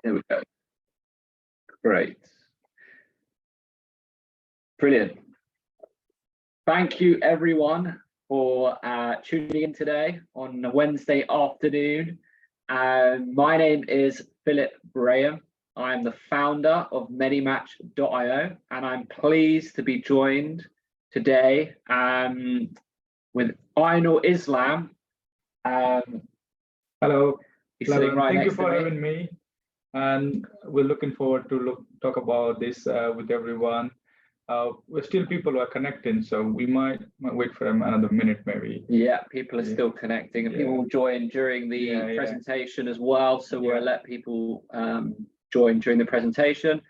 Here we go. Great. Brilliant. Thank you everyone for tuning in today on a Wednesday afternoon. My name is Philip Braham. I'm the founder of Medimatch.io, and I'm pleased to be joined today with Ainul Islam. Hello. He's sitting right Thank you next to for me. having me. And we're looking forward to talk about this with everyone. We're still people who are connecting, so we might wait for another minute maybe. Yeah, people are still connecting, and people will join during the presentation as well. So we'll let people join during the presentation.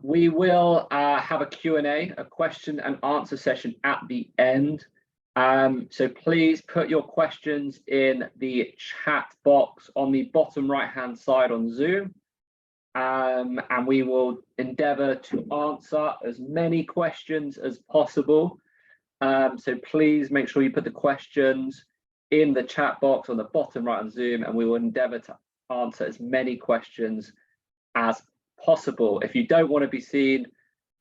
We will have a Q&A, a question and answer session at the end. So please put your questions in the chat box on the bottom right-hand side on Zoom. And we will endeavour to answer as many questions as possible. So please make sure you put the questions in the chat box on the bottom right on Zoom, and we will endeavour to answer as many questions as possible. If you don't want to be seen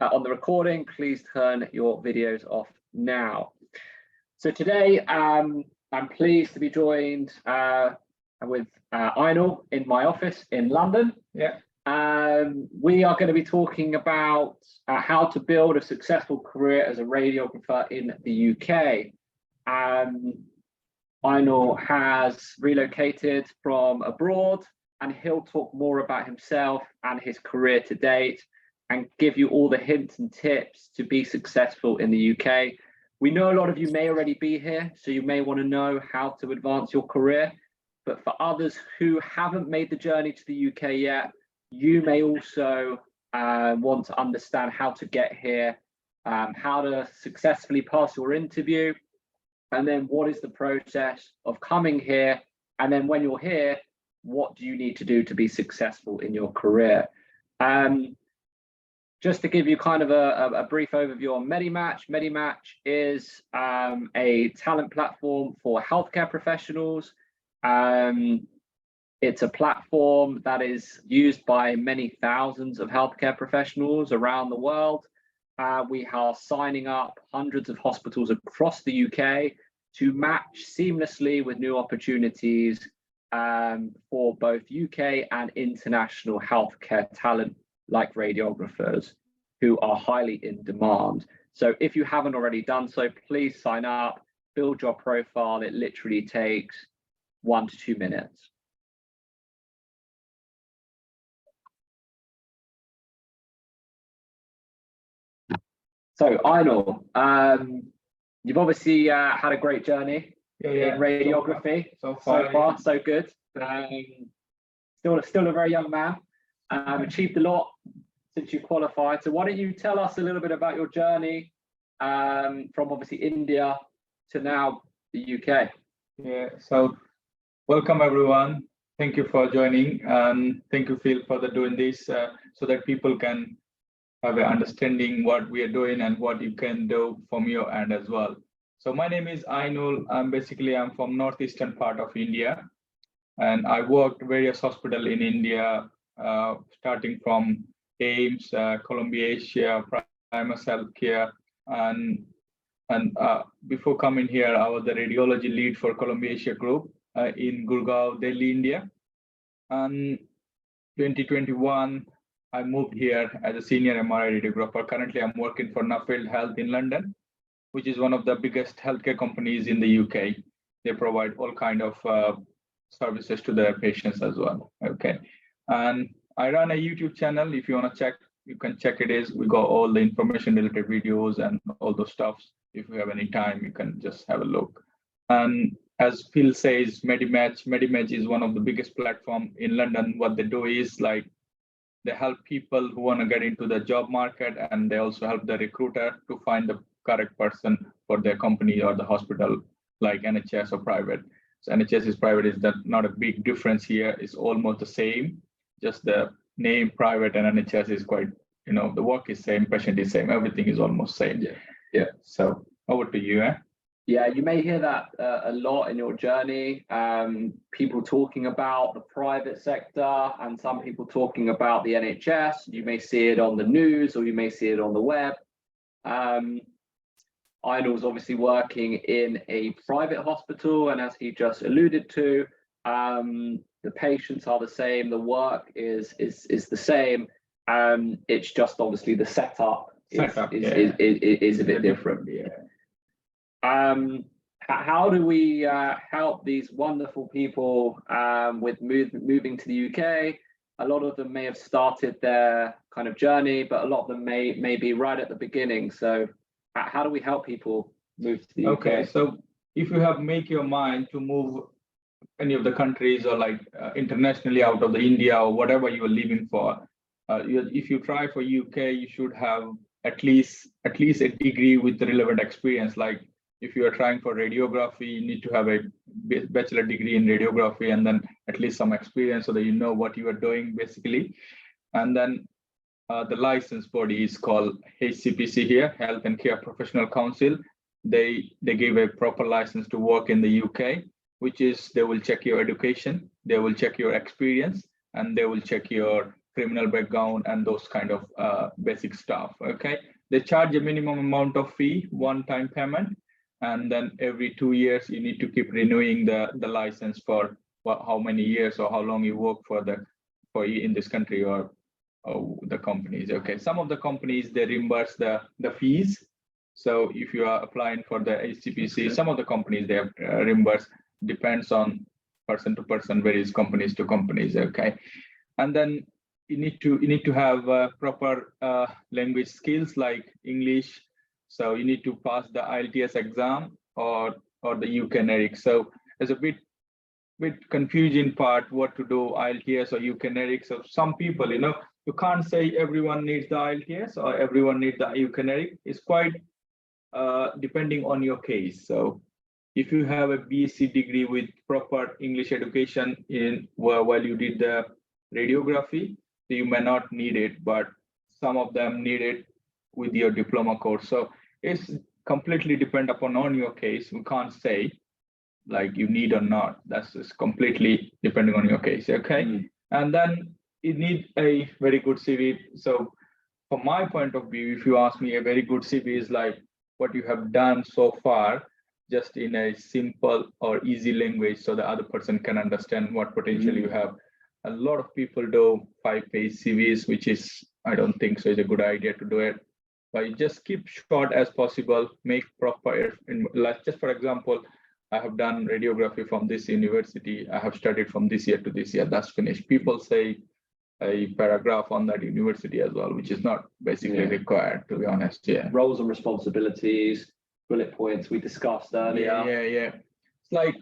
on the recording, please turn your videos off now. So today, I'm pleased to be joined with Ainul in my office in London. We are going to be talking about how to build a successful career as a radiographer in the UK. Ainul has relocated from abroad, and he'll talk more about himself and his career to date and give you all the hints and tips to be successful in the UK. We know a lot of you may already be here, so you may want to know how to advance your career. But for others who haven't made the journey to the UK yet, you may also want to understand how to get here, how to successfully pass your interview, and then what is the process of coming here, and then when you're here, what do you need to do to be successful in your career? Just to give you kind of a brief overview on Medimatch. Medimatch is a talent platform for healthcare professionals. It's a platform that is used by many thousands of healthcare professionals around the world. We are signing up hundreds of hospitals across the UK to match seamlessly with new opportunities for both UK and international healthcare talent like radiographers who are highly in demand. So if you haven't already done so, please sign up, build your profile. It literally takes 1 to 2 minutes. So Ainul, you've obviously had a great journey in radiography. So far, so good. Still a very young man. Achieved a lot since you qualified. So why don't you tell us a little bit about your journey from obviously India to now the UK? Yeah. So welcome everyone. Thank you for joining, and thank you, Phil, for doing this so that people can have an understanding what we are doing and what you can do from your end as well. So my name is Ainul. I'm from northeastern part of India, and I worked various hospitals in India, starting from AIMS, Columbia Asia, Primus Healthcare, and before coming here, I was the radiology lead for Columbia Asia Group in Gurgaon, Delhi, India. And 2021. I moved here as a senior MRI radiographer. Currently, I'm working for Nuffield Health in London, which is one of the biggest healthcare companies in the UK. They provide all kind of services to their patients as well. Okay, and I run a YouTube channel. If you want to check, you can check it. We got all the information related videos and all those stuff. If you have any time, you can just have a look. And as Phil says, Medimatch is one of the biggest platform in London. What they do is like, they help people who want to get into the job market, and they also help the recruiter to find the correct person for their company or the hospital, like NHS or private. So NHS is private, is that not a big difference here. It's almost the same, just the name private and NHS is quite, the work is same, patient is same, everything is almost same. Yeah. So over to you. Yeah, you may hear that a lot in your journey. People talking about the private sector and some people talking about the NHS. You may see it on the news or you may see it on the web. Ainul's obviously working in a private hospital, and as he just alluded to, the patients are the same, the work is the same. It's just obviously the setup is a bit different. How do we help these wonderful people with moving to the UK? A lot of them may have started their kind of journey, but a lot of them may be right at the beginning. So how do we help people move to the UK? Okay, so if you have make your mind to move any of the countries or like internationally out of the India or whatever you are living for, if you try for UK, you should have at least a degree with the relevant experience. Like if you are trying for radiography, you need to have a bachelor degree in radiography and then at least some experience so that you know what you are doing basically. And then the license body is called HCPC here, Health and Care Professional Council. They give a proper license to work in the UK, which is they will check your education, they will check your experience, and they will check your criminal background and those kind of basic stuff. Okay, they charge a minimum amount of fee, one-time payment, and then every 2 years you need to keep renewing the license for how many years or how long you work for in this country or the companies. Okay, some of the companies they reimburse the fees. So if you are applying for the HCPC, some of the companies they have reimburse, depends on person to person, varies companies to companies. Okay, and then you need to have proper language skills like English. So you need to pass the IELTS exam or the UK NERIC. So there's a bit confusing part what to do, IELTS or UK NERIC. So some people, you can't say everyone needs the IELTS or everyone needs the UK NERIC. It's quite depending on your case. So if you have a BSc degree with proper English education while you did the radiography, you may not need it, but some of them need it with your diploma course. So it's completely depend upon on your case. We can't say like you need or not. That's just completely depending on your case. Okay, and then you need a very good CV. So from my point of view, if you ask me, a very good CV is like what you have done so far, just in a simple or easy language so the other person can understand what potential you have. A lot of people do 5-page CVs, which is, I don't think so, is a good idea to do it. But you just keep short as possible, make proper, like just for example, I have done radiography from this university. I have studied from this year to this year, that's finished. People say a paragraph on that university as well, which is not basically required, to be honest. Yeah. Roles and responsibilities, bullet points we discussed earlier. Yeah. It's like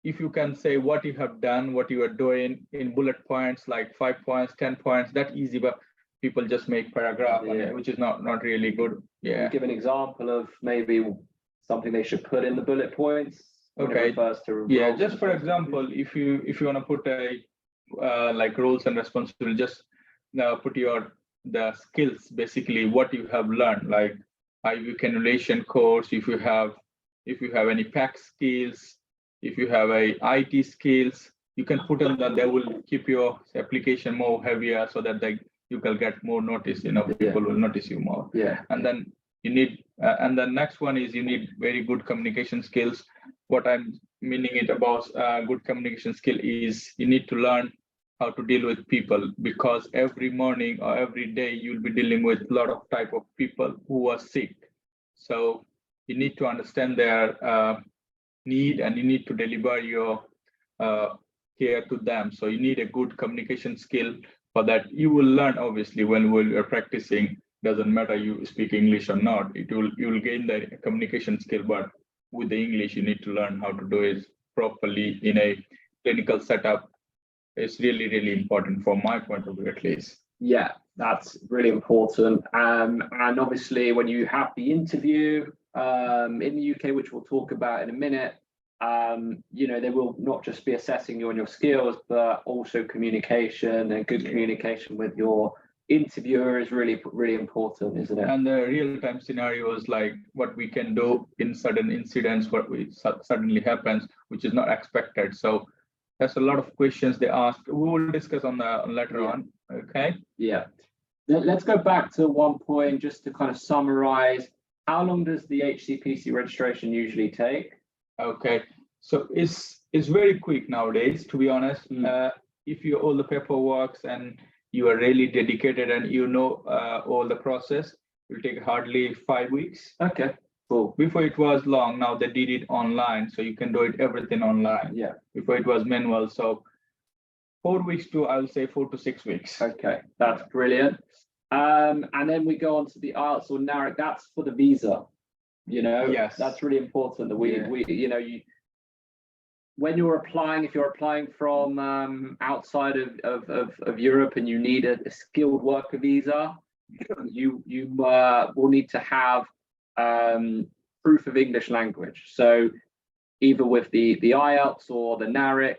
if you can say what you have done, what you are doing in bullet points, like 5 points, 10 points, that's easy, but people just make paragraph on it, which is not really good. Yeah. You give an example of maybe something they should put in the bullet points. Okay. Just for example, if you want to put a like roles and responsibilities, just put the skills, basically what you have learned, like IV cannulation course, if you have any PAC skills, if you have a IT skills, you can put on that. They will keep your application more heavier so that you can get more notice. People will notice you more. Yeah. And then you need, and the next one is you need very good communication skills. What I'm meaning it about good communication skill is you need to learn how to deal with people, because every morning or every day you'll be dealing with a lot of type of people who are sick. So you need to understand their need and you need to deliver your care to them. So you need a good communication skill for that. You will learn obviously when you're practicing. Doesn't matter you speak English or not. You will gain the communication skill, but with the English you need to learn how to do it properly in a clinical setup. It's really important from my point of view, at least. Yeah, that's really important. And obviously when you have the interview in the UK, which we'll talk about in a minute, they will not just be assessing you on your skills, but also communication and good communication with your interviewer is really important, isn't it? And the real-time scenarios, like what we can do in sudden incidents, what we suddenly happens, which is not expected. So there's a lot of questions they ask. We will discuss on the later on. Okay. Yeah. Let's go back to one point just to kind of summarize. How long does the HCPC registration usually take? Okay. So it's very quick nowadays, to be honest. If you all the paperwork and you are really dedicated and you know all the process, it will take hardly 5 weeks. Okay, cool. Before it was long, now they did it online, so you can do it everything online. Yeah. Before it was manual, so 4 weeks to, I'll say 4 to 6 weeks. Okay, that's brilliant. And then we go on to the IELTS or NARIC. That's for the visa. You know, yes, that's really important that we you know, when you're applying, if you're applying from outside of Europe and you need a skilled worker visa, you will need to have proof of English language. So either with the IELTS or the NARIC,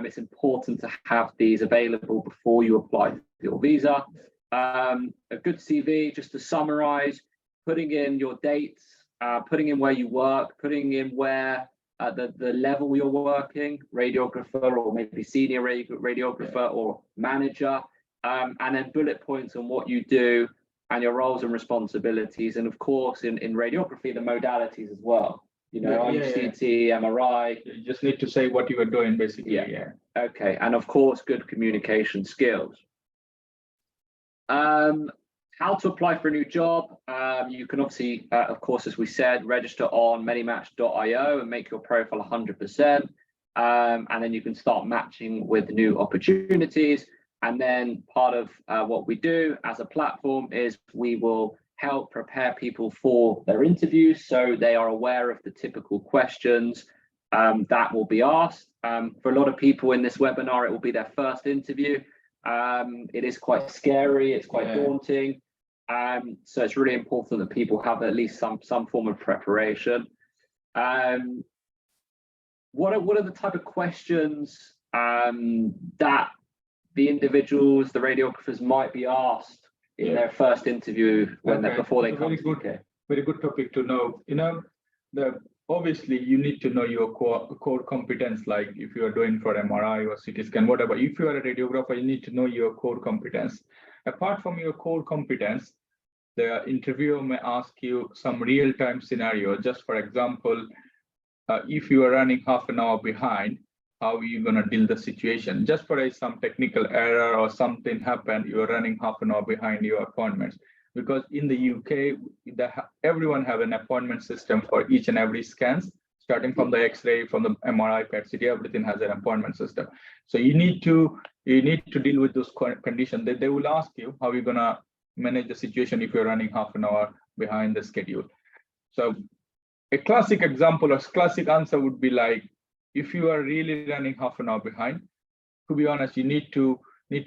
it's important to have these available before you apply for your visa. A good CV, just to summarize, putting in your dates, putting in where you work, putting in where the level you're working, radiographer or maybe senior radiographer or manager, and then bullet points on what you do and your roles and responsibilities. And of course, in radiography, the modalities as well. You know, CT, MRI. You just need to say what you are doing, basically. Yeah. Okay. And of course, good communication skills. How to apply for a new job. You can obviously, of course, as we said, register on manymatch.io and make your profile 100%. And then you can start matching with new opportunities. And then part of what we do as a platform is we will help prepare people for their interviews, so they are aware of the typical questions that will be asked. For a lot of people in this webinar, it will be their first interview. It is quite scary, it's quite daunting. So it's really important that people have at least some form of preparation. What are the type of questions that the individuals, the radiographers, might be asked in their first interview before they come? Very good topic to know. You know, obviously you need to know your core competence, like if you are doing for MRI or CT scan, whatever. If you are a radiographer, you need to know your core competence. Apart from your core competence, the interviewer may ask you some real-time scenario. Just for example, if you are running half an hour behind, how are you going to deal the situation? Just for some technical error or something happened, you are running half an hour behind your appointments. Because in the UK, everyone have an appointment system for each and every scans, starting from the X-ray, from the MRI, PET CT, everything has an appointment system. So you need to deal with those conditions. They will ask you how you're going to manage the situation if you're running half an hour behind the schedule. So a classic example or classic answer would be like, if you are really running half an hour behind, to be honest, you need to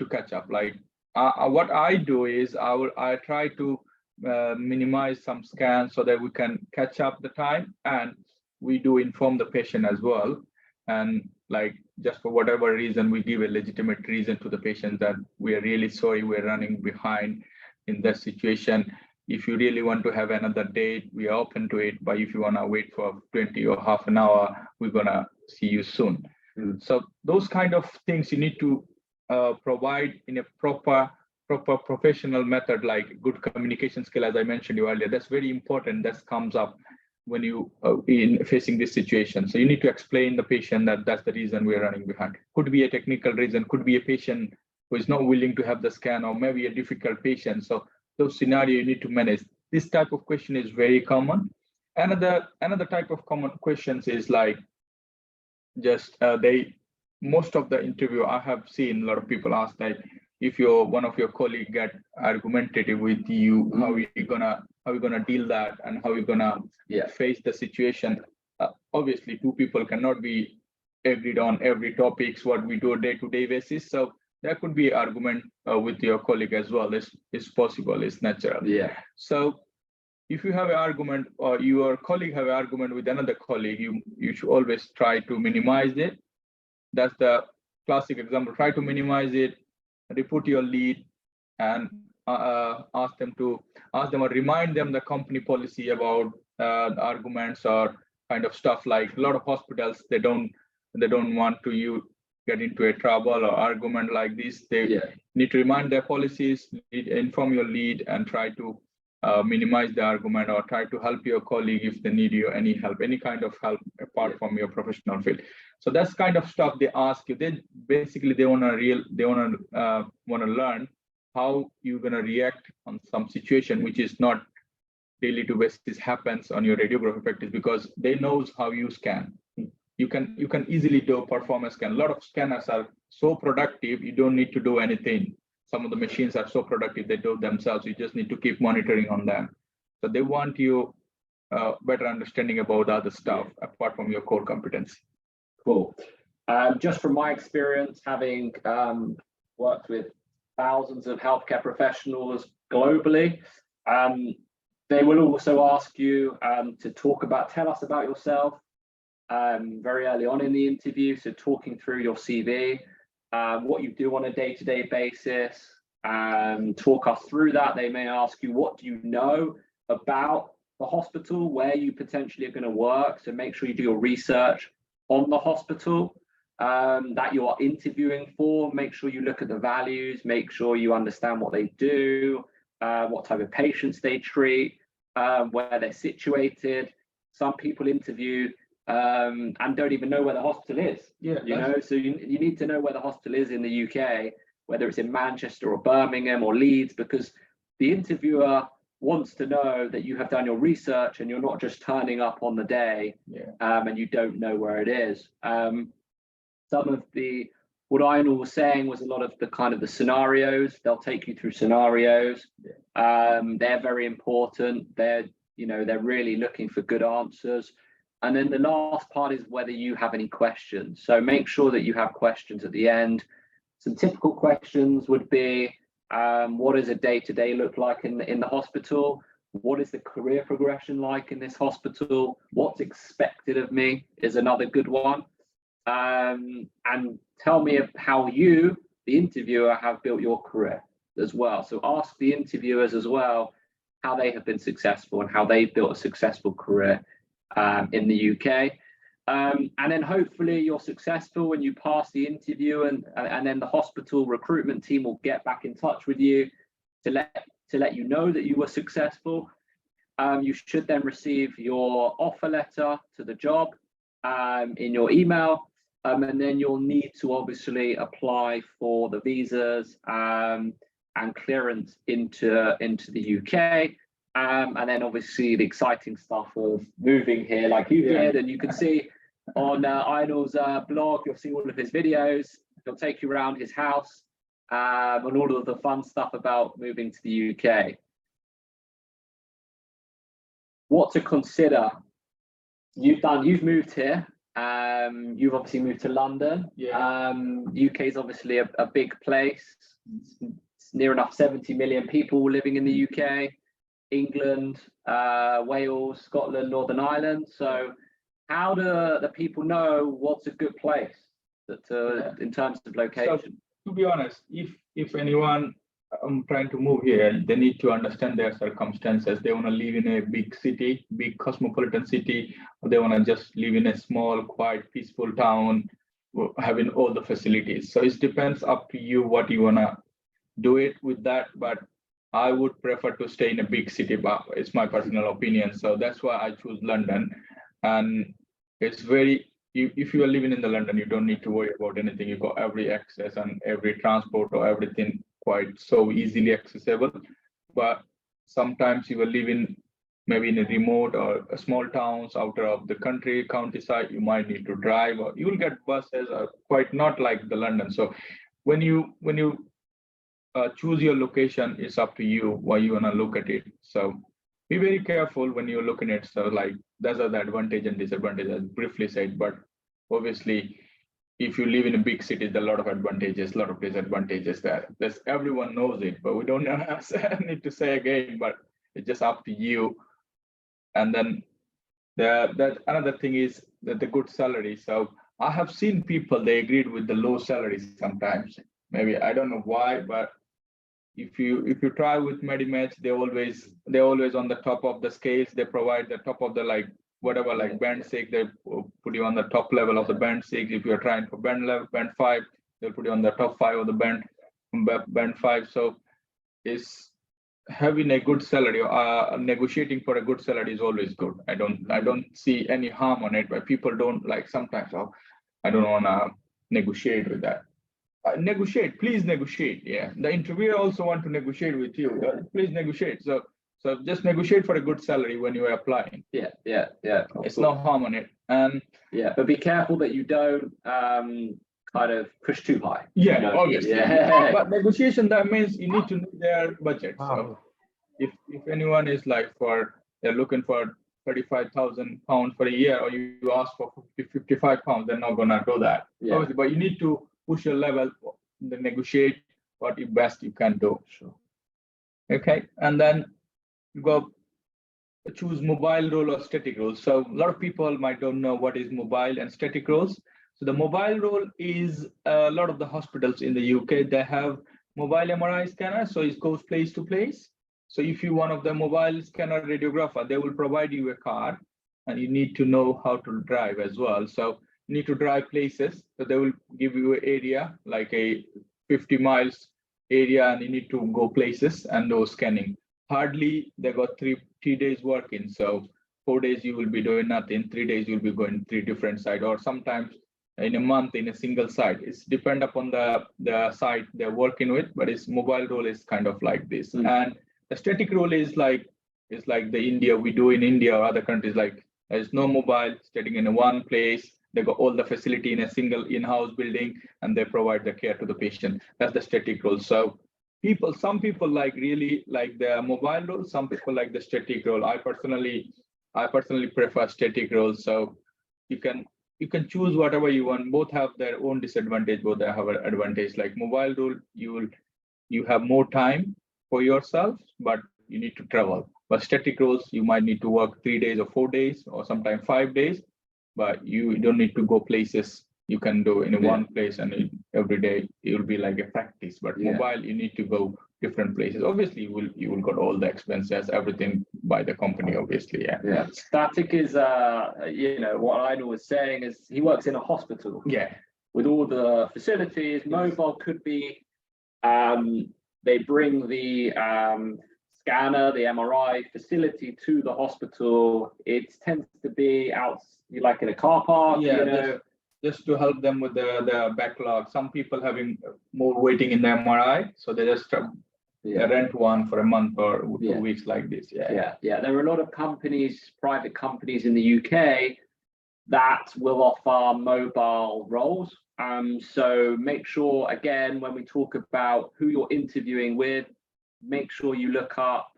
catch up. Like what I do is I try to minimize some scans so that we can catch up the time, and we do inform the patient as well. And like, just for whatever reason, we give a legitimate reason to the patient that we are really sorry we're running behind in that situation. If you really want to have another date, we are open to it. But if you want to wait for 20 or half an hour, we're gonna see you soon. So those kind of things you need to provide in a proper professional method, like good communication skill, as I mentioned you earlier. That's very important. That comes up when you in facing this situation. So you need to explain the patient that that's the reason we're running behind. Could be a technical reason, could be a patient who is not willing to have the scan, or maybe a difficult patient. So those scenarios you need to manage. This type of question is very common. Another type of common questions is like, just most of the interview I have seen a lot of people ask, like, if one of your colleague get argumentative with you, how are you gonna deal that, and how are you gonna face the situation? Obviously, two people cannot be agreed on every topics what we do day-to-day basis. So there could be argument with your colleague as well. It's possible, it's natural. Yeah. So if you have an argument, or your colleague have an argument with another colleague, you should always try to minimize it. That's the classic example. Try to minimize it, report your lead, and ask them or remind them the company policy about arguments or kind of stuff. Like a lot of hospitals, they don't want to you get into a trouble or argument like this. They need to remind their policies, inform your lead, and try to minimize the argument, or try to help your colleague if they need you any help, any kind of help apart from your professional field. So that's kind of stuff they ask you. They basically they want to learn how you're going to react on some situation which is not daily to basis happens on your radiography practice, because they knows how you scan. You can easily do a performance scan. A lot of scanners are so productive, you don't need to do anything. Some of the machines are so productive, they do themselves. You just need to keep monitoring on them. So they want you better understanding about other stuff apart from your core competency. Cool. Just from my experience, having worked with thousands of healthcare professionals globally, they will also ask you to tell us about yourself very early on in the interview. So talking through your CV, what you do on a day-to-day basis, talk us through that. They may ask you, what do you know about the hospital, where you potentially are going to work? So make sure you do your research on the hospital that you are interviewing for. Make sure you look at the values, make sure you understand what they do, what type of patients they treat, where they're situated. Some people interview and don't even know where the hospital is. So you need to know where the hospital is in the UK, whether it's in Manchester or Birmingham or Leeds, because the interviewer wants to know that you have done your research and you're not just turning up on the day and you don't know where it is. Some of what Ainul was saying was a lot of the kind of the scenarios. They'll take you through scenarios. They're very important. They're really looking for good answers. And then the last part is whether you have any questions. So make sure that you have questions at the end. Some typical questions would be, what does a day-to-day look like in the hospital? What is the career progression like in this hospital? What's expected of me is another good one. And tell me how you, the interviewer, have built your career as well. So ask the interviewers as well how they have been successful and how they've built a successful career in the UK. And then hopefully you're successful and you pass the interview, and then the hospital recruitment team will get back in touch with you to let you know that you were successful. You should then receive your offer letter to the job in your email, and then you'll need to obviously apply for the visas and clearance into the UK. And then obviously the exciting stuff of moving here like you did, and you can see on Ainul's blog, you'll see all of his videos. He'll take you around his house and all of the fun stuff about moving to the UK. What to consider? You've moved here. You've obviously moved to London. UK is obviously a big place. It's near enough 70 million people living in the UK. England, Wales, Scotland, Northern Ireland. So how do the people know what's a good place in terms of location? So, to be honest, if anyone trying to move here, they need to understand their circumstances. They want to live in a big city, big cosmopolitan city, or they want to just live in a small, quiet, peaceful town, having all the facilities. So it depends up to you what you want to do it with that. But I would prefer to stay in a big city, but it's my personal opinion. So that's why I choose London. And it's if you are living in the London, you don't need to worry about anything. You got every access and every transport or everything quite so easily accessible. But sometimes you are living maybe in a remote or a small towns out of the country, countryside, you might need to drive, or you will get buses, or quite not like the London. So when you choose your location, it's up to you why you want to look at it. So be very careful when you're looking at. So like those are the advantage and disadvantage as briefly said. But obviously, if you live in a big city, there's a lot of advantages, a lot of disadvantages there. Everyone knows it, but we don't need to say again. But it's just up to you. And then that another thing is that the good salary. So I have seen people, they agreed with the low salaries sometimes. Maybe I don't know why, but if you try with Medimatch, they're always on the top of the scales. They provide the top of the like whatever like band 6, they put you on the top level of the band 6. If you're trying for band 5, they'll put you on the top 5 of the band 5. So is having a good salary, negotiating for a good salary is always good. I don't see any harm on it, but people don't like sometimes, oh, I don't want to negotiate with that. Negotiate, please negotiate. Yeah, the interviewer also want to negotiate with you. Please negotiate. So just negotiate for a good salary when you are applying. Yeah. It's no harm on it. And yeah, but be careful that you don't kind of push too high. Yeah, you know? obviously. Yeah. But negotiation, that means you need to know their budget. So if anyone is like they're looking for 35,000 pounds for a year, or you ask for 55 pounds, they're not gonna do that. Yeah. Obviously, but you need to push your level, negotiate what you best you can do. Sure. Okay, and then you go choose mobile role or static role. So a lot of people might don't know what is mobile and static roles. So the mobile role is a lot of the hospitals in the UK, they have mobile MRI scanner, so it goes place to place. So if you one of the mobile scanner radiographer, they will provide you a car, and you need to know how to drive as well. So you need to drive places. So they will give you an area like a 50 miles area, and you need to go places and do scanning. Hardly they got three days working. So 4 days you will be doing nothing. 3 days you'll be going 3 different sites, or sometimes in a month in a single site. It's depend upon the site they're working with, but its mobile role is kind of like this. And the static role is like the India we do in India or other countries. Like there's no mobile, staying in one place. They got all the facility in a single in-house building, and they provide the care to the patient. That's the static role. So some people like really like the mobile role. Some people like the static role. I personally prefer static role. So you can choose whatever you want. Both have their own disadvantage. Both have an advantage. Like mobile role, you have more time for yourself, but you need to travel. But static roles, you might need to work 3 days or 4 days, or sometimes 5 days, but you don't need to go places. You can do in one place, and every day it will be like a practice. But mobile, you need to go different places. Obviously, you will got all the expenses, everything by the company. Obviously, yeah. Static is what Ainul was saying is he works in a hospital. Yeah. With all the facilities, mobile could be. They bring the scanner, the MRI facility to the hospital. It tends to be out, like in a car park. Yeah, just to help them with the backlog. Some people having more waiting in the MRI, so they just rent one for a month or 2 weeks like this. Yeah. There are a lot of companies, private companies in the UK that will offer mobile roles. So make sure, again, when we talk about who you're interviewing with, make sure you look up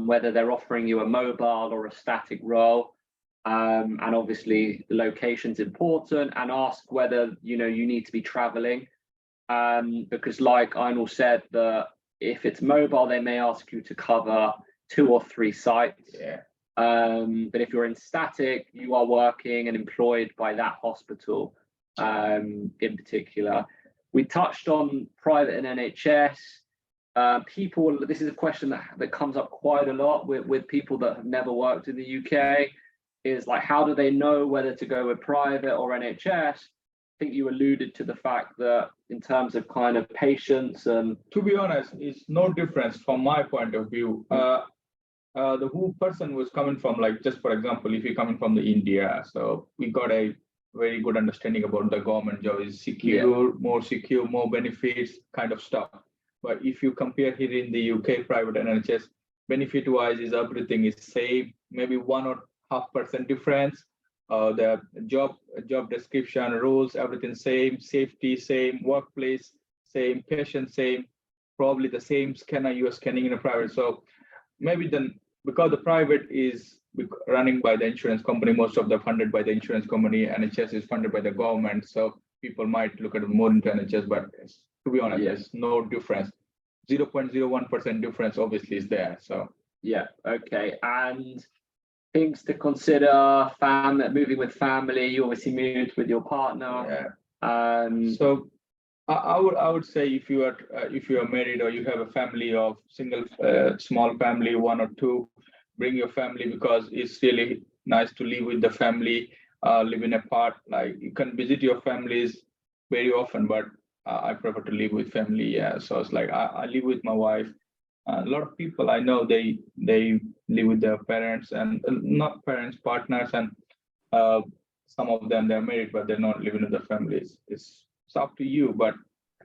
whether they're offering you a mobile or a static role. And obviously the location's important, and ask whether you need to be traveling. Because like Ainul said, that if it's mobile, they may ask you to cover 2 or 3 sites. Yeah. But if you're in static, you are working and employed by that hospital in particular. We touched on private and NHS. This is a question that comes up quite a lot with people that have never worked in the UK, is like, how do they know whether to go with private or NHS? I think you alluded to the fact that in terms of kind of patients and... To be honest, it's no difference from my point of view. The who person was coming from, like, just for example, if you're coming from the India, so we got a very good understanding about the government job is secure, more benefits kind of stuff. But if you compare here in the UK, private and NHS, benefit wise is everything is same, maybe 1.5% difference. The job description, rules, everything same, safety same, workplace same, patient same, probably the same scanner you are scanning in a private. So maybe then, because the private is running by the insurance company, most of them funded by the insurance company, NHS is funded by the government. So people might look at it more into NHS, but to be honest, there's no difference. 0.01% difference obviously is there. So okay. And things to consider: family, moving with family. You obviously moved with your partner. So I would say if you are married or you have a family of single small family, one or two, bring your family, because it's really nice to live with the family, living apart. Like you can visit your families very often, but I prefer to live with family. Yeah, so it's like I live with my wife. A lot of people I know, they live with their parents, and not parents, partners, and uh, some of them they're married, but they're not living with the families. It's up to you, but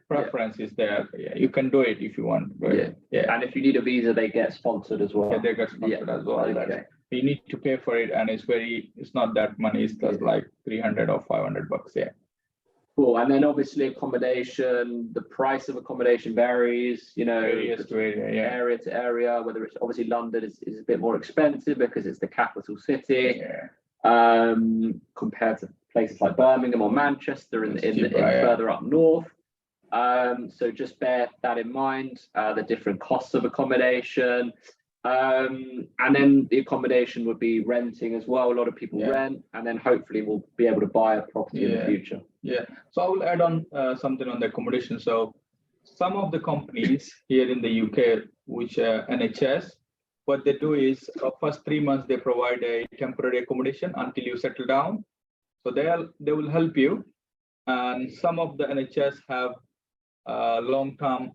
preference is there. Yeah, you can do it if you want. But yeah, And if you need a visa, they get sponsored as well. yeah, they get sponsored as well. Okay. You need to pay for it, and it's not that money. It's just like 300 or 500 bucks. Yeah. Cool. And then obviously accommodation, the price of accommodation varies, Areas to area, yeah. area to area, whether it's obviously London is a bit more expensive because it's the capital city, compared to places like Birmingham or Manchester in further up north. So just bear that in mind, the different costs of accommodation. And then the accommodation would be renting as well. A lot of people rent, and then hopefully we'll be able to buy a property in the future. Yeah. So I will add on something on the accommodation. So some of the companies here in the UK, which NHS, what they do is first 3 months they provide a temporary accommodation until you settle down. So they will help you. And some of the NHS have long-term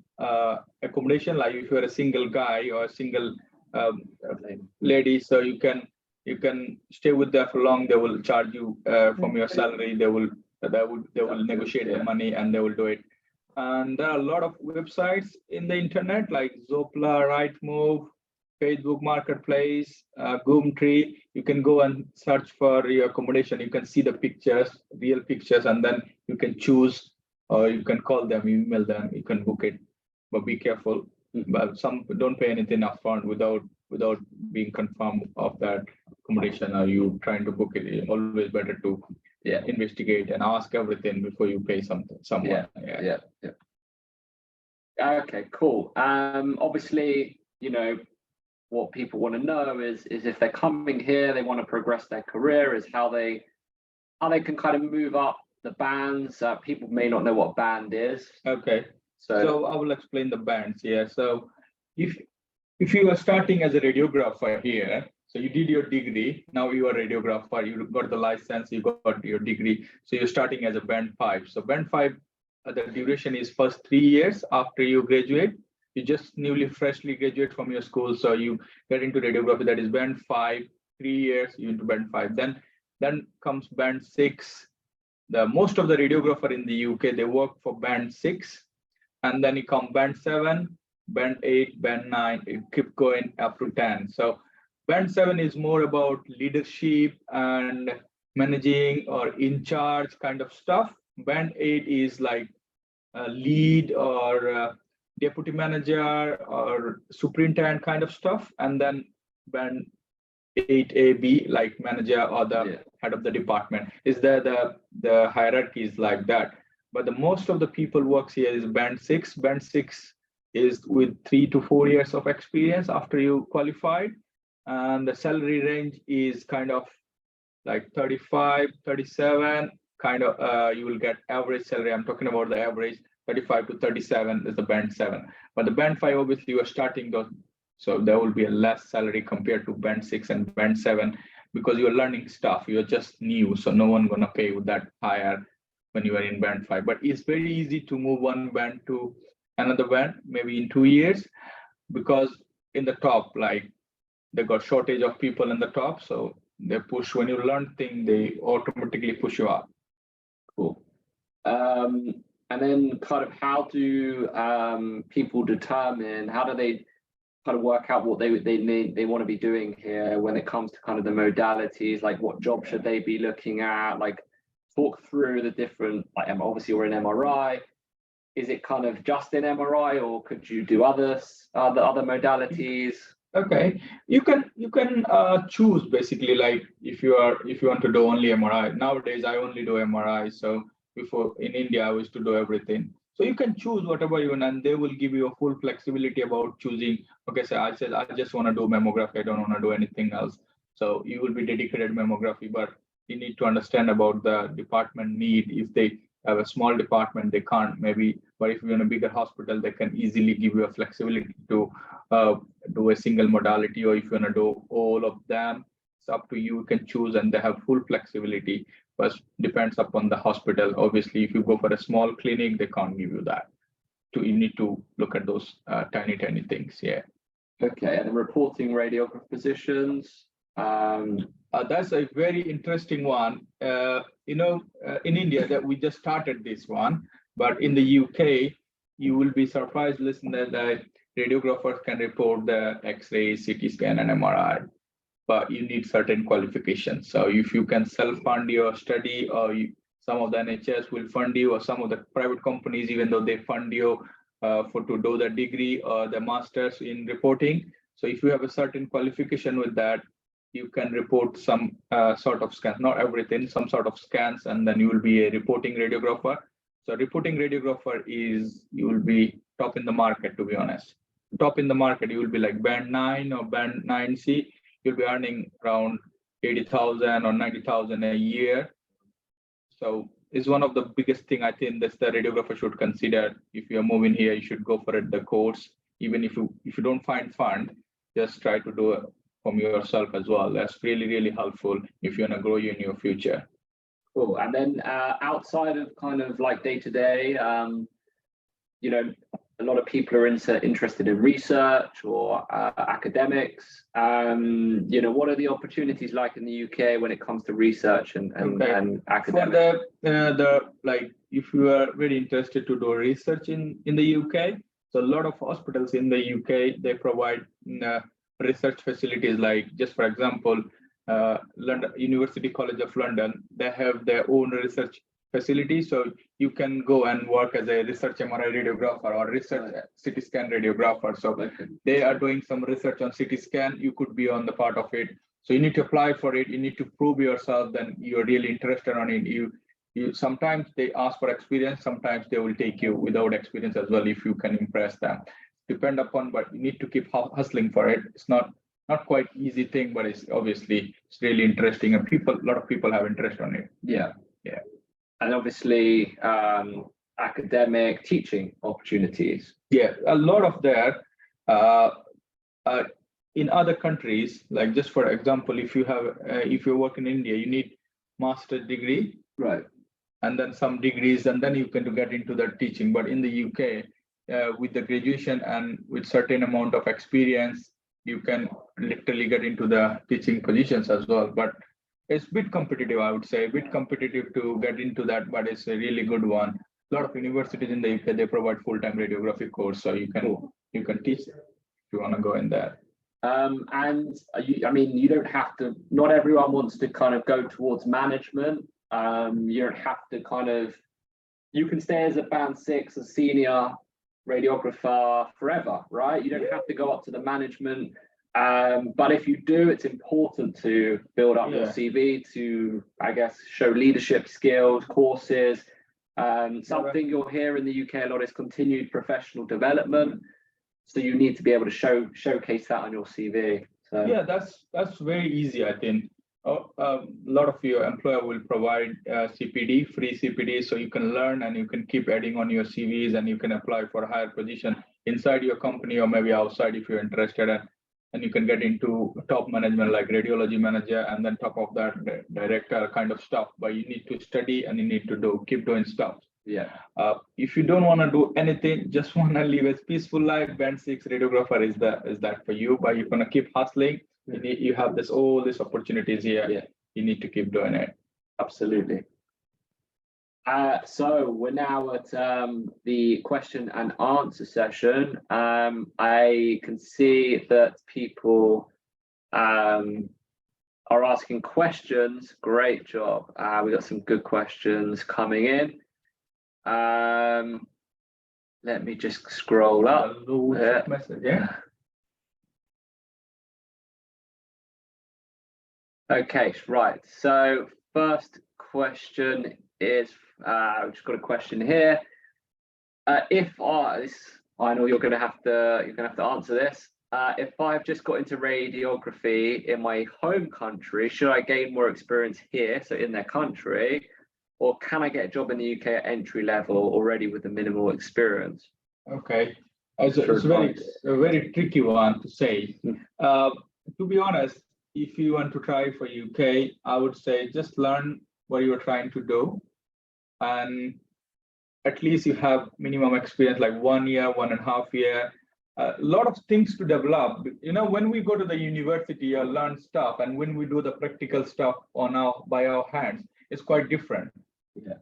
accommodation, like if you're a single guy or a single lady, so you can stay with them for long. They will charge you from your salary. They will negotiate the money, and they will do it. And there are a lot of websites in the internet like Zoopla, Rightmove, Facebook Marketplace, Gumtree. You can go and search for your accommodation. You can see the pictures, real pictures, and then you can choose, or you can call them, email them, you can book it. But be careful. But some don't pay anything upfront without being confirmed of that accommodation. Are you trying to book it? It's always better to investigate and ask everything before you pay someone. Yeah. Okay, cool. Obviously, what people want to know is if they're coming here, they want to progress their career, is how they can kind of move up the bands. People may not know what band is. Okay. So I will explain the bands here. So if you are starting as a radiographer here, so you did your degree, now you are a radiographer, you got the license, you got your degree, so you're starting as a band 5. So band 5, the duration is first 3 years after you graduate. You just freshly graduate from your school, so you get into radiography, that is band 5, 3 years, you into band 5. Then comes band 6. The most of the radiographer in the UK, they work for band 6. And then you come band 7, band 8, band 9, you keep going up to 10. So band 7 is more about leadership and managing or in charge kind of stuff. Band 8 is like lead or deputy manager or superintendent kind of stuff. And then band 8AB, like manager or the head of the department. Is there the hierarchy is like that. But the most of the people works here is band 6. Band 6 is with 3 to 4 years of experience after you qualified. And the salary range is kind of like 35, 37, kind of you will get average salary. I'm talking about the average 35 to 37 is the band 7. But the band 5, obviously you are starting those. So there will be a less salary compared to band 6 and band 7 because you're learning stuff. You're just new. So no one gonna pay with that higher when you are in band 5. But it's very easy to move one band to another band, maybe in 2 years, because in the top, like they got shortage of people in the top. So they push, when you learn thing, they automatically push you up. Cool. And then kind of how do people determine, how do they kind of work out what they want to be doing here when it comes to kind of the modalities, like what job should they be looking at, like talk through the different, like obviously we're in MRI. Is it kind of just in MRI, or could you do other modalities? Okay, you can choose basically, like if you want to do only MRI. Nowadays I only do MRI. So before in India I used to do everything. So you can choose whatever you want, and they will give you a full flexibility about choosing. Okay, so I said I just want to do mammography. I don't want to do anything else. So you will be dedicated mammography, but you need to understand about the department need. If they have a small department, they can't maybe, but if you're in a bigger hospital, they can easily give you a flexibility to do a single modality, or if you want to do all of them, it's up to you, you can choose, and they have full flexibility, but depends upon the hospital. Obviously, if you go for a small clinic, they can't give you that. You need to look at those tiny things. Yeah. Okay, and reporting radiographer positions. That's a very interesting one. In India that we just started this one, but in the UK, you will be surprised listening that radiographers can report the X-ray, CT scan, and MRI, but you need certain qualifications. So if you can self-fund your study, or some of the NHS will fund you, or some of the private companies, even though they fund you to do the degree or the master's in reporting. So if you have a certain qualification with that, you can report some sort of scans, not everything, some sort of scans, and then you will be a reporting radiographer. So reporting radiographer is, you will be top in the market, to be honest. Top in the market, you will be like band 9 or band 9C. You'll be earning around 80,000 or 90,000 a year. So it's one of the biggest thing I think that the radiographer should consider. If you're moving here, you should go for it, the course. Even if you don't find fund, just try to do it from yourself as well. That's really helpful if you want to grow in your future. Cool. And then outside of kind of like day to day, a lot of people are interested in research or academics. What are the opportunities like in the UK when it comes to research and academics? For if you are really interested to do research in the UK, so a lot of hospitals in the UK, they provide research facilities, like just for example, London University College of London, they have their own research facility. So you can go and work as a research MRI radiographer or research CT scan radiographer. So they are doing some research on CT scan. You could be on the part of it. So you need to apply for it. You need to prove yourself that you're really interested on it. You sometimes they ask for experience. Sometimes they will take you without experience as well if you can impress them. Depend upon, but you need to keep hustling for it. It's not quite easy thing, but it's really interesting, and a lot of people have interest on it. Yeah. And obviously academic teaching opportunities. Yeah, a lot of that in other countries, like just for example, if you work in India, you need master's degree, right? And then some degrees, and then you can get into the teaching. But in the UK, with the graduation and with certain amount of experience, you can literally get into the teaching positions as well. But it's a bit competitive, I would say, a bit competitive to get into that, but it's a really good one. A lot of universities in the UK, they provide full-time radiography course, so you can teach if you want to go in there. You don't have to, not everyone wants to kind of go towards management. You don't have to you can stay as a band 6, a senior radiographer forever, right? You don't have to go up to the management. But if you do, it's important to build up your CV to, I guess, show leadership skills, courses. Something you'll hear in the UK a lot is continued professional development. So you need to be able to showcase that on your CV. So. Yeah, that's very easy, I think. A lot of your employer will provide CPD, free CPD, so you can learn and you can keep adding on your CVs, and you can apply for a higher position inside your company or maybe outside if you're interested. And you can get into top management like radiology manager, and then top of that director kind of stuff. But you need to study and you need to keep doing stuff. Yeah. If you don't want to do anything, just want to live a peaceful life, band 6 radiographer is that for you. But you're gonna keep hustling. You have all these opportunities here. Yeah. You need to keep doing it. Absolutely. So we're now at the question and answer session. I can see that people are asking questions. Great job. We got some good questions coming in. Let me just scroll up. Okay, right. So first question is, I've just got a question here. I know you're going to have to answer this. If I've just got into radiography in my home country, should I gain more experience here, so in their country, or can I get a job in the UK at entry level already with the minimal experience? Okay, it's a very tricky one to say. To be honest, if you want to try for UK, I would say just learn what you are trying to do, and at least you have minimum experience, like 1 year, 1.5 year. A lot of things to develop. You know, when we go to the university or learn stuff, and when we do the practical stuff by our hands, it's quite different. Yeah.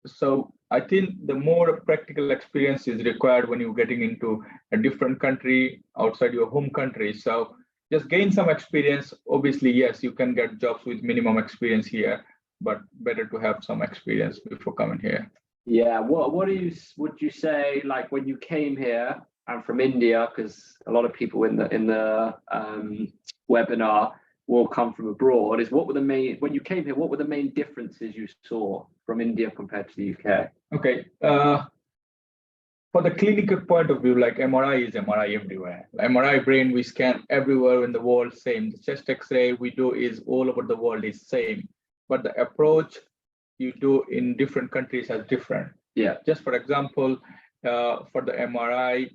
So I think the more practical experience is required when you're getting into a different country outside your home country. So just gain some experience. Obviously, yes, you can get jobs with minimum experience here, but better to have some experience before coming here. Yeah. What would you say, like when you came here and from India, because a lot of people in the webinar will come from abroad, is when you came here, what were the main differences you saw from India compared to the UK? Okay. For the clinical point of view, like MRI is MRI everywhere. MRI brain we scan everywhere in the world, same. The chest X-ray we do is all over the world is same, but the approach you do in different countries is different. Yeah. Just for example, for the MRI,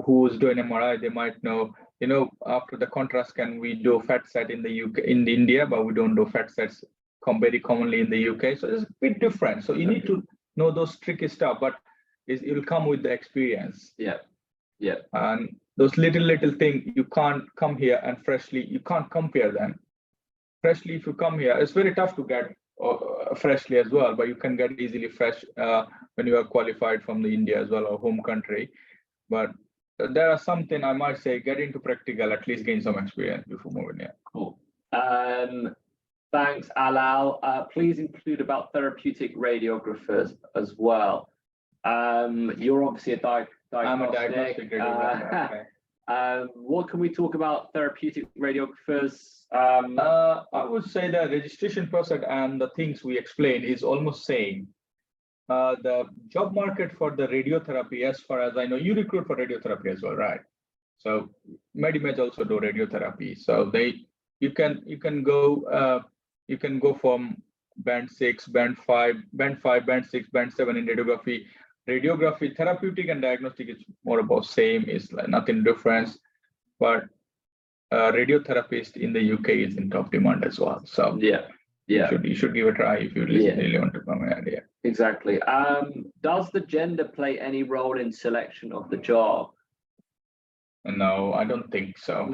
who's doing MRI, they might know. You know, after the contrast scan, we do fat set in the UK, in India, but we don't do fat sets very commonly in the UK. So it's a bit different. So you need to know those tricky stuff, but it'll come with the experience. Yeah. Yeah. And those little things, you can't come here and you can't compare them. Freshly, if you come here, it's very tough to get freshly as well, but you can get easily fresh when you are qualified from the India as well, or home country. But there are something I might say, get into practical, at least gain some experience before moving here. Cool. Thanks, Alal. Please include about therapeutic radiographers as well. You're obviously a diagnostic. I'm a diagnostic radiographer. What can we talk about therapeutic radiographers? I would say the registration process and the things we explain is almost same. The job market for the radiotherapy, as far as I know, you recruit for radiotherapy as well, right? So MediMed also do radiotherapy. So you can go from band 6, band 5, band 6, band 7 in radiography. Radiography, therapeutic and diagnostic is more about same, is like nothing different. But radiotherapist in the UK is in top demand as well. So yeah. You should give it a try if you really want to come here. Yeah. Exactly. Does the gender play any role in selection of the job? No, I don't think so.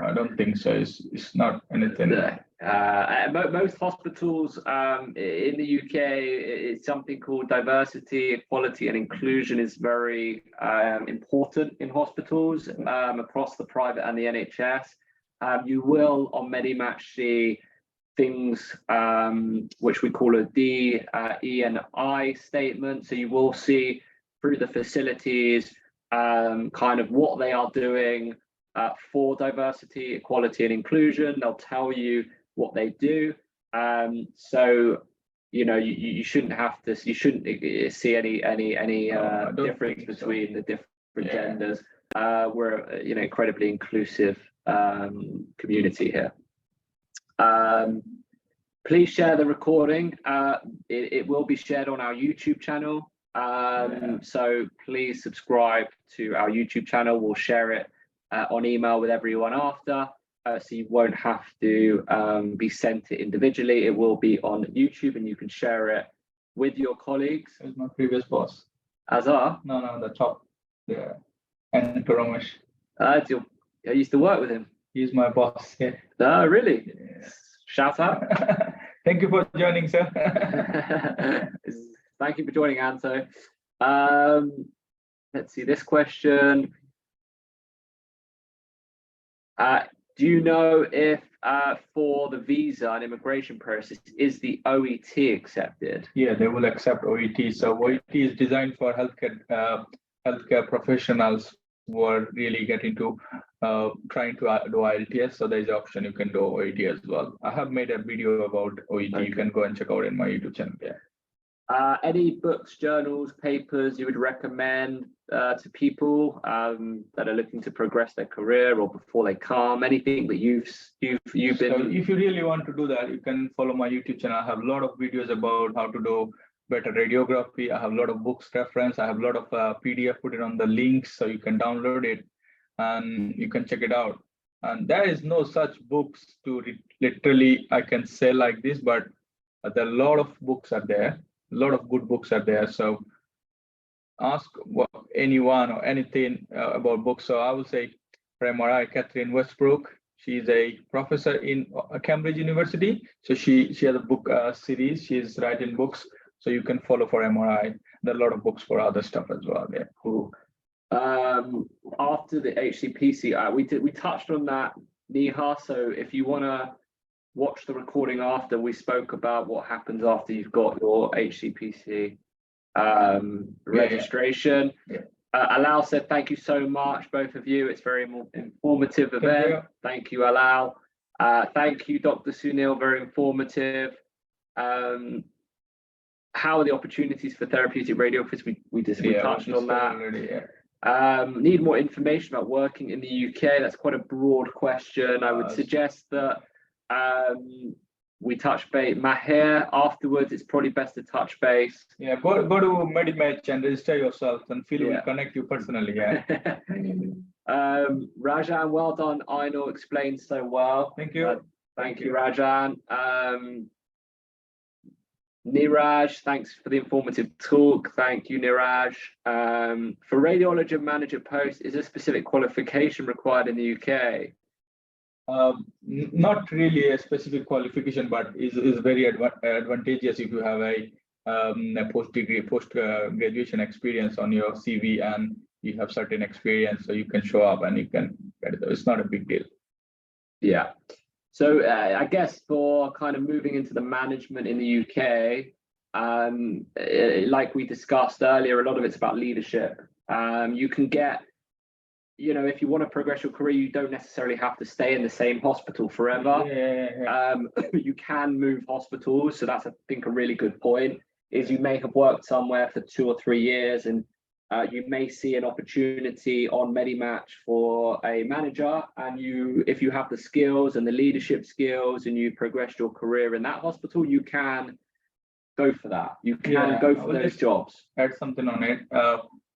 I don't think so. It's not anything. Most hospitals in the UK, it's something called diversity, equality, and inclusion is very important in hospitals across the private and the NHS. You will on Medimatch see things which we call a D, E, and I statement. So you will see through the facilities kind of what they are doing for diversity, equality, and inclusion. They'll tell you what they do. So you know you shouldn't see any difference between the different genders. We're incredibly inclusive community here. Please share the recording. It will be shared on our YouTube channel. So please subscribe to our YouTube channel. We'll share it on email with everyone after, so you won't have to be sent it individually. It will be on YouTube and you can share it with your colleagues. It was my previous boss. Azar? No, the top. Yeah. And Ramesh. I used to work with him. He's my boss. Yeah. Oh, really? Yeah. Shout out. Thank you for joining, sir. Thank you for joining, Anto. Let's see this question. Do you know if for the visa and immigration process, is the OET accepted? Yeah, they will accept OET. So OET is designed for healthcare professionals who are really getting to trying to do IELTS. So there's an option you can do OET as well. I have made a video about OET. Okay. You can go and check out in my YouTube channel. Yeah. Any books, journals, papers you would recommend to people that are looking to progress their career or before they come? Anything that you've been? So if you really want to do that, you can follow my YouTube channel. I have a lot of videos about how to do better radiography. I have a lot of books reference. I have a lot of PDF put it on the links, so you can download it and you can check it out. And there is no such books to literally I can say like this, but there are a lot of books are there. A lot of good books are there. So ask anyone or anything about books. So I will say for MRI, Catherine Westbrook. She's a professor in Cambridge University. So she has a book series. She's writing books. So you can follow for MRI. There are a lot of books for other stuff as well. Yeah. Cool. After the HCPC, we touched on that, Neha. So if you want to watch the recording after, we spoke about what happens after you've got your HCPC registration. Yeah. Alal said, thank you so much, both of you. It's very informative event. Thank you, Alal. Thank you, Dr. Sunil, very informative. How are the opportunities for therapeutic radiography? We touched on that. Already, yeah. Need more information about working in the UK? That's quite a broad question. I would suggest that we touch base. Mahir, afterwards, it's probably best to touch base. Yeah, go to MediMatch and register yourself, and Phil will connect you personally. Yeah. Rajan, well done. Ainul explained so well. Thank you. Thank you, Rajan. Niraj, thanks for the informative talk. Thank you, Niraj. For radiology manager post, is a specific qualification required in the UK? Not really a specific qualification, but is very advantageous if you have a post-graduation experience on your CV and you have certain experience, so you can show up and you can get it. It's not a big deal. Yeah. So I guess for kind of moving into the management in the UK, like we discussed earlier, a lot of it's about leadership. You can get, if you want to progress your career, you don't necessarily have to stay in the same hospital forever. You can move hospitals. So that's, I think, a really good point, is you may have worked somewhere for 2 or 3 years and you may see an opportunity on MediMatch for a manager, and if you have the skills and the leadership skills and you progress your career in that hospital, you can go for that. You can go for those jobs. Add something on it.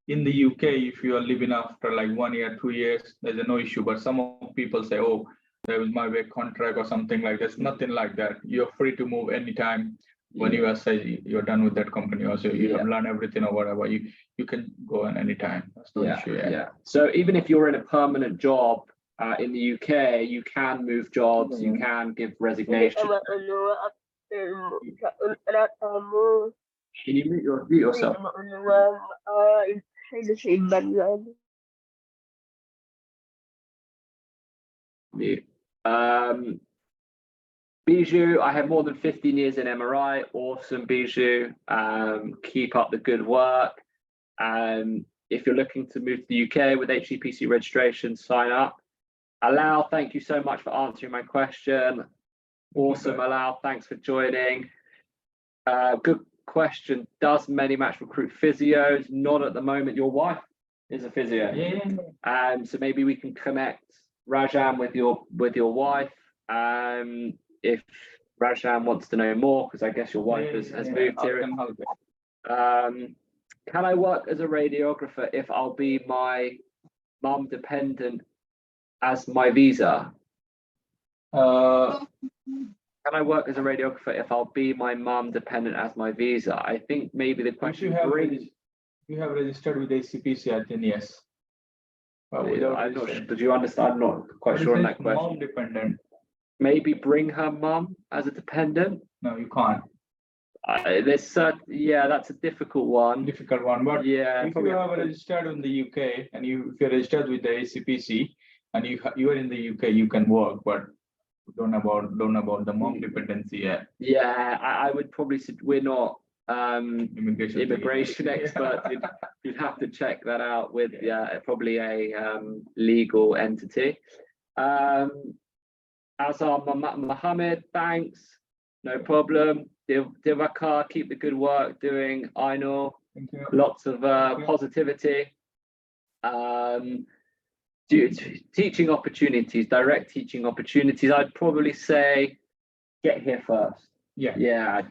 In the UK, if you are living after like 1 year, 2 years, there's no issue. But some people say, oh, there was my work contract or something like that. Nothing like that. You're free to move anytime. When you are say you're done with that company, or so you have learned everything or whatever, you can go on anytime. That's no issue. Yeah. So even if you're in a permanent job in the UK, you can move jobs. You can give resignation. Can you mute yourself? Mute. Bijou, I have more than 15 years in MRI. Awesome, Bijou. Keep up the good work. If you're looking to move to the UK with HCPC registration, sign up. Alal, thank you so much for answering my question. Awesome, Alal. Thanks for joining. Good question. Does MediMatch recruit physios? Not at the moment. Your wife is a physio. So maybe we can connect Rajan with your wife. If Rajan wants to know more, because I guess your wife has moved here. Can I work as a radiographer if I'll be my mum dependent as my visa? Can I work as a radiographer if I'll be my mum dependent as my visa? I think maybe the question you have registered with HCPC, I think yes. I'm not sure. Did you understand? I'm not quite sure on that question. Mom dependent. Maybe bring her mum as a dependent. No, you can't. That's a difficult one. But if you have registered in the UK and if you're registered with the HCPC and you are in the UK, you can work, but don't know about the mom dependency yet. I would probably say we're not immigration experts. You'd have to check that out with probably a legal entity. Azar Mohammed, thanks, no problem. Divakar, keep the good work doing, Ainul. Thank you. Lots of positivity. Teaching opportunities, direct teaching opportunities. I'd probably say get here first. Yeah.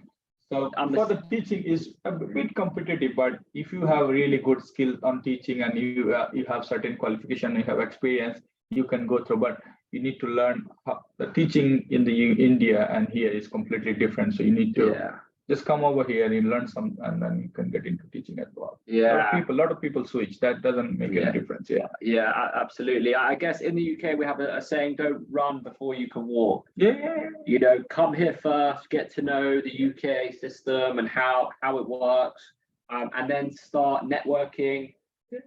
So for the teaching is a bit competitive, but if you have really good skills on teaching and you have certain qualification, you have experience, you can go through. But you need to learn how the teaching in the India and here is completely different. So you need to just come over here and learn some, and then you can get into teaching as well. A lot of people switch. That doesn't make any difference. Yeah, absolutely. I guess in the UK we have a saying: "Don't run before you can walk." You know, come here first, get to know the UK system and how it works, and then start networking.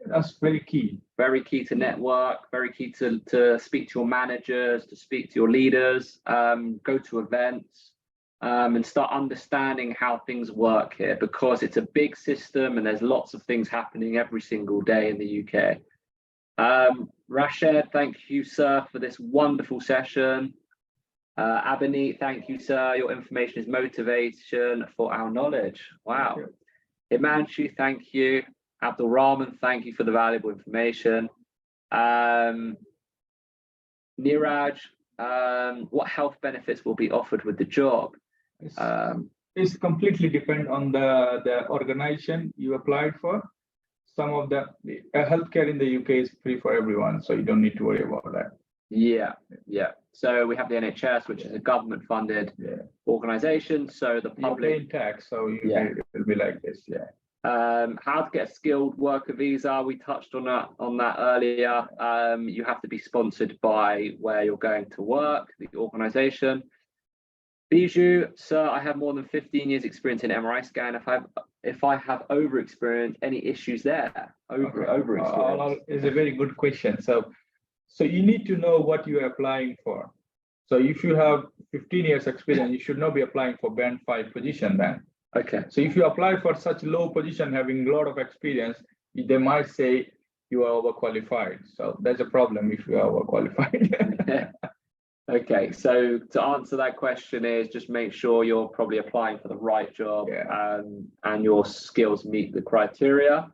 That's very key. Very key to network. Very key to speak to your managers, to speak to your leaders. Go to events. And start understanding how things work here, because it's a big system and there's lots of things happening every single day in the UK. Rashid, thank you, sir, for this wonderful session. Abani, thank you, sir. Your information is motivation for our knowledge. Wow. Himanshu, thank you. Abdul Rahman, thank you for the valuable information. Niraj, what health benefits will be offered with the job? It's completely depend on the organization you applied for. Some of the healthcare in the UK is free for everyone, so you don't need to worry about that. Yeah. So we have the NHS, which is a government-funded organization. So the public paying tax, so it will be like this. How to get a skilled worker visa? We touched on that earlier. You have to be sponsored by where you're going to work, the organization. Bijou, sir, I have more than 15 years experience in MRI scan. If I have over experience, any issues there? Over experience is a very good question. So you need to know what you are applying for. So if you have 15 years experience, you should not be applying for band 5 position then. Okay. So if you apply for such low position, having a lot of experience, they might say you are overqualified. So there's a problem if you are overqualified. Okay, so to answer that question is just make sure you're probably applying for the right job and your skills meet the criteria.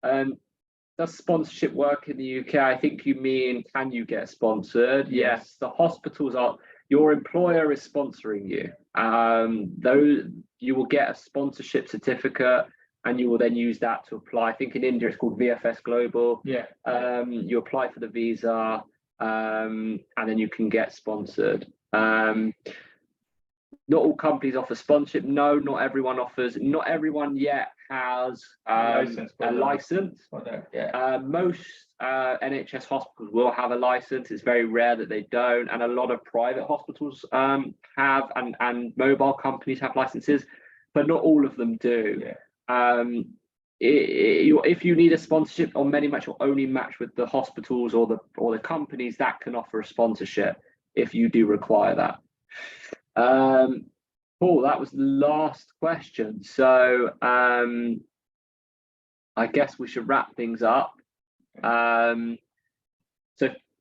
Does sponsorship work in the UK? I think you mean, can you get sponsored? Yes, the hospitals are, your employer is sponsoring you. Though you will get a sponsorship certificate and you will then use that to apply. I think in India it's called VFS Global. You apply for the visa. And then you can get sponsored. Not all companies offer sponsorship. No, not everyone offers. Not everyone yet has a license. Most NHS hospitals will have a license. It's very rare that they don't, and a lot of private hospitals have, and mobile companies have licenses, but not all of them do. If you need a sponsorship on MediMatch, you'll only match with the hospitals or the companies that can offer a sponsorship if you do require that. Paul, that was the last question. So I guess we should wrap things up. So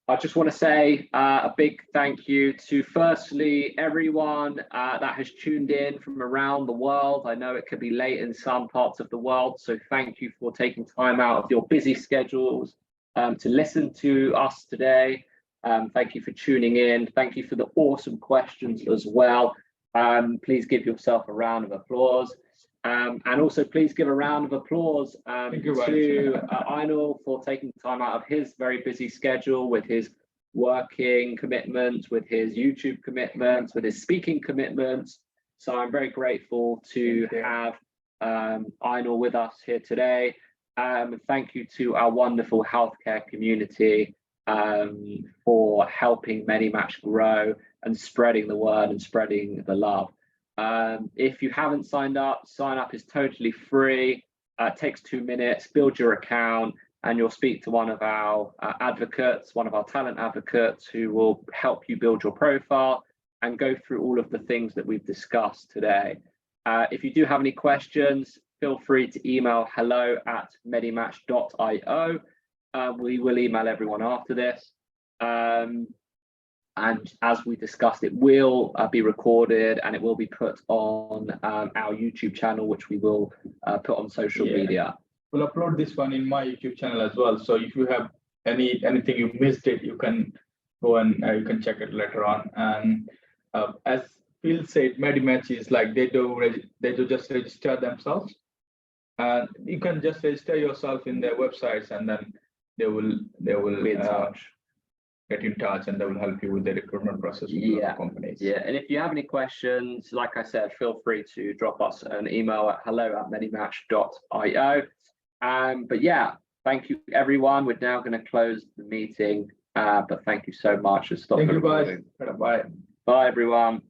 I just want to say a big thank you to firstly everyone that has tuned in from around the world. I know it could be late in some parts of the world, so thank you for taking time out of your busy schedules to listen to us today. Thank you for tuning in. Thank you for the awesome questions as well. Please give yourself a round of applause. And also please give a round of applause to Ainul for taking time out of his very busy schedule with his working commitments, with his YouTube commitments, with his speaking commitments. So I'm very grateful to have Ainul with us here today. Thank you to our wonderful healthcare community for helping MediMatch grow and spreading the word and spreading the love. If you haven't signed up, sign up is totally free. It takes 2 minutes. Build your account and you'll speak to one of our advocates, one of our talent advocates, who will help you build your profile and go through all of the things that we've discussed today. If you do have any questions, feel free to email hello@medimatch.io. We will email everyone after this. And as we discussed, it will be recorded and it will be put on our YouTube channel, which we will put on social media. We'll upload this one in my YouTube channel as well. So if you have anything you missed it, you can go and you can check it later on. And as Phil said, Medimatch is like they do just register themselves, and you can just register yourself in their websites, and then they will Be in touch. get in touch, and they will help you with the recruitment process with other companies. Yeah, and if you have any questions, like I said, feel free to drop us an email at hello@medimatch.io. But yeah, thank you everyone. We're now going to close the meeting, but thank you so much. Thank you guys. Bye. Bye everyone.